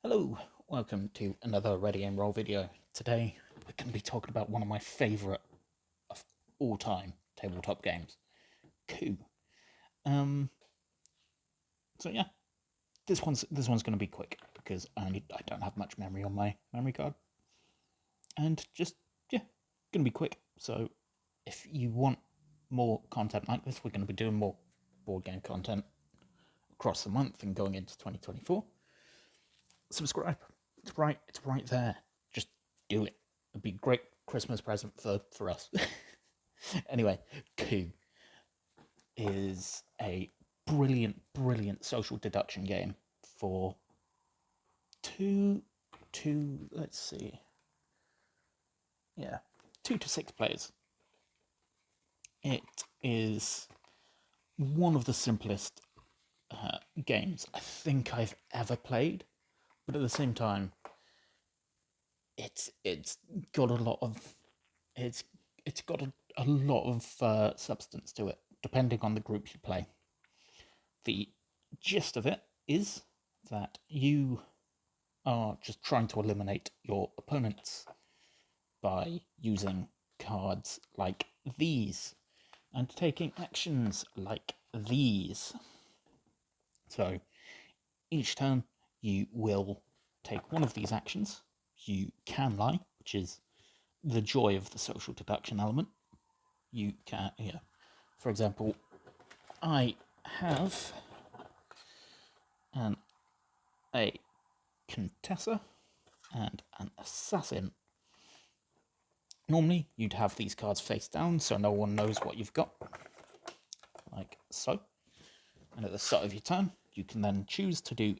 Hello, welcome to another Ready and Roll video. Today we're going to be talking about one of my favourite of all time tabletop games, COUP. Um, so yeah, this one's going to be quick because I don't have much memory on my memory card, and just going to be quick. So if you want more content like this, we're going to be doing more board game content across the month and going into 2024. Subscribe. It's right there. Just do it. It'd be a great Christmas present for us. Anyway, COUP is a brilliant social deduction game for two let's see. Yeah, 2 to 6 players. It is one of the simplest games I think I've ever played, but at the same time, it's got a lot of it's got a lot of substance to it, depending on the group you play. The gist of it is that you are just trying to eliminate your opponents by using cards like these and taking actions like these. So each turn you will take one of these actions. You can lie, which is the joy of the social deduction element. You can, for example, I have a Contessa and an Assassin. Normally, you'd have these cards face down so no one knows what you've got, like so. And at the start of your turn, you can then choose to do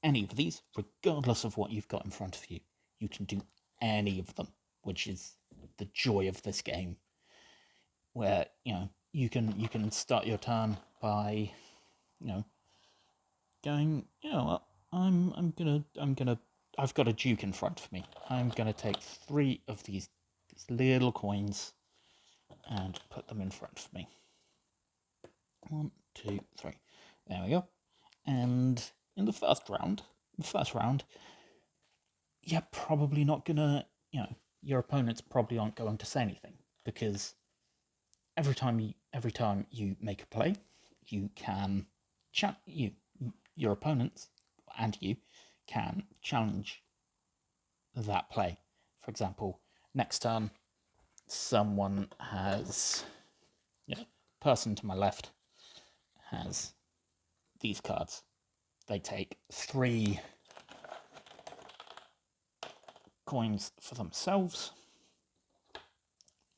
any of these, regardless of what you've got in front of you. You can do any of them, which is the joy of this game, where you can start your turn by going, what, I've got a duke in front of me. I'm gonna take 3 of these little coins and put them in front of me. 1, 2, 3. There we go. And in the first round, you're probably not gonna, your opponents probably aren't going to say anything, because every time you make a play, you can your opponents and you can challenge that play. For example, next turn, someone has, person to my left has these cards. They take 3 coins for themselves.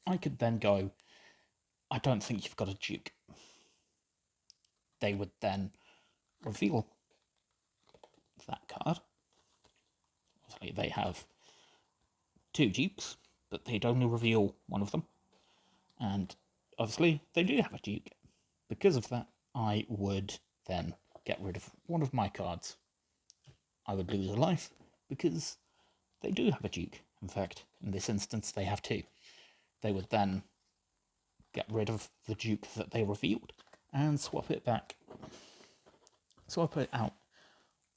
I could then go, I don't think you've got a duke. They would then reveal that card. Obviously, they have 2 dukes, but they'd only reveal one of them. And obviously, they do have a duke. Because of that, I would then get rid of one of my cards. I would lose a life because they do have a duke. In fact, in this instance, they have 2. They would then get rid of the duke that they revealed and swap it out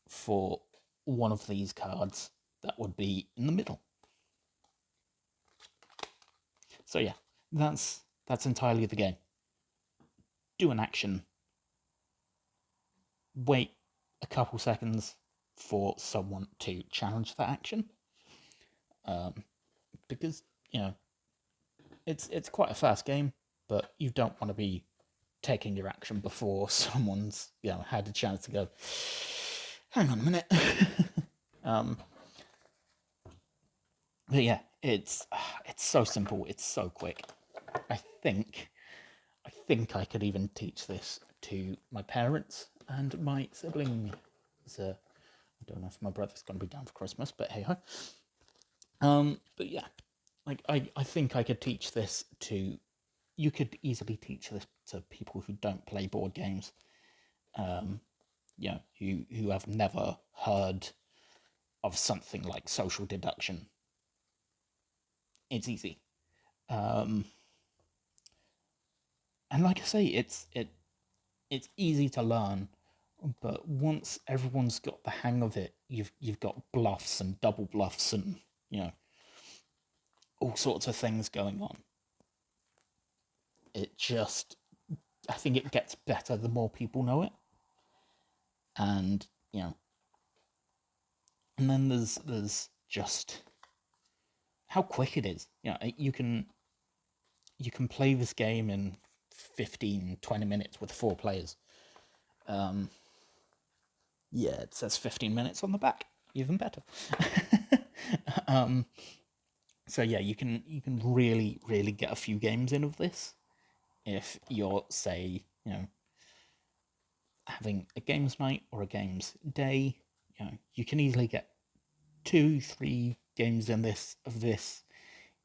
for one of these cards that would be in the middle. So yeah, that's entirely the game. Do an action, wait a couple seconds for someone to challenge that action, because it's quite a fast game, but you don't want to be taking your action before someone's had a chance to go, hang on a minute. But yeah, it's so simple, it's so quick. I think I could even teach this to my parents and my siblings. I don't know if my brother's going to be down for Christmas, but hey ho. But yeah, like I think I could teach this to. You could easily teach this to people who don't play board games. Who have never heard of something like social deduction. It's easy. And like I say, it's easy to learn But once everyone's got the hang of it, you've got bluffs and double bluffs and all sorts of things going on. It just, I think it gets better the more people know it, and and then there's just how quick it is. You can play this game in 15-20 minutes with 4 players. Yeah, it says 15 minutes on the back. Even better. So yeah, you can really get a few games in of this if you're, say, having a games night or a games day. You can easily get 2-3 games in this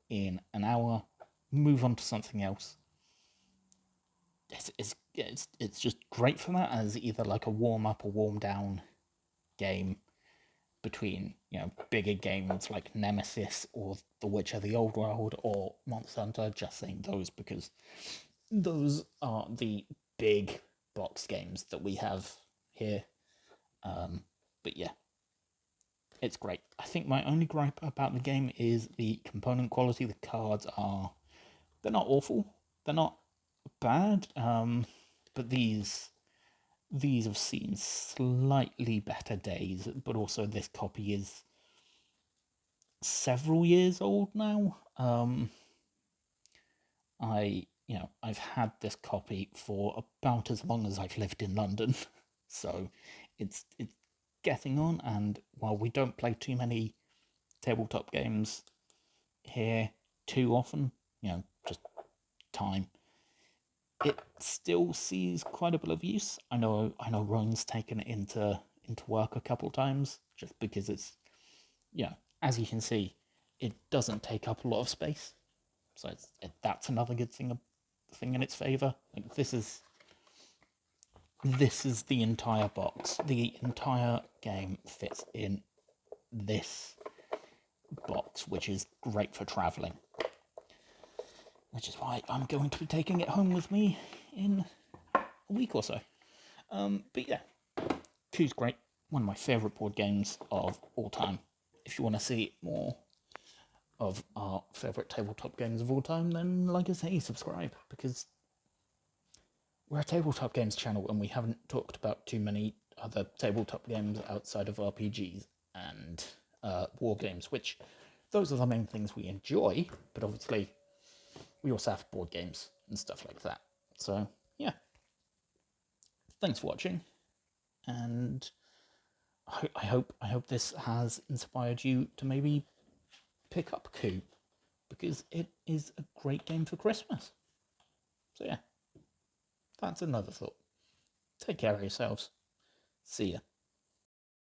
in an hour. Move on to something else. It's just great for that as either like a warm up or warm down game between bigger games like Nemesis or The Witcher: The Old World or Monster Hunter. Just saying those because those are the big box games that we have here. But yeah, it's great. I think my only gripe about the game is the component quality. The cards they're not awful. They're not bad. But these have seen slightly better days. But also, this copy is several years old now. I've had this copy for about as long as I've lived in London, so it's getting on. And while we don't play too many tabletop games here too often, just time, it still sees quite a bit of use. I know Ron's taken it into work a couple times just because it's, as you can see, it doesn't take up a lot of space, so that's another good thing in its favor. Like this is the entire box. The entire game fits in this box, which is great for traveling. Which is why I'm going to be taking it home with me in a week or so. But yeah, COUP's great. One of my favourite board games of all time. If you want to see more of our favourite tabletop games of all time, then like I say, subscribe, because we're a tabletop games channel and we haven't talked about too many other tabletop games outside of RPGs and war games, which those are the main things we enjoy, but obviously we also have board games and stuff like that. So yeah, thanks for watching, and I hope this has inspired you to maybe pick up COUP, because it is a great game for Christmas. So yeah, that's another thought. Take care of yourselves. See ya.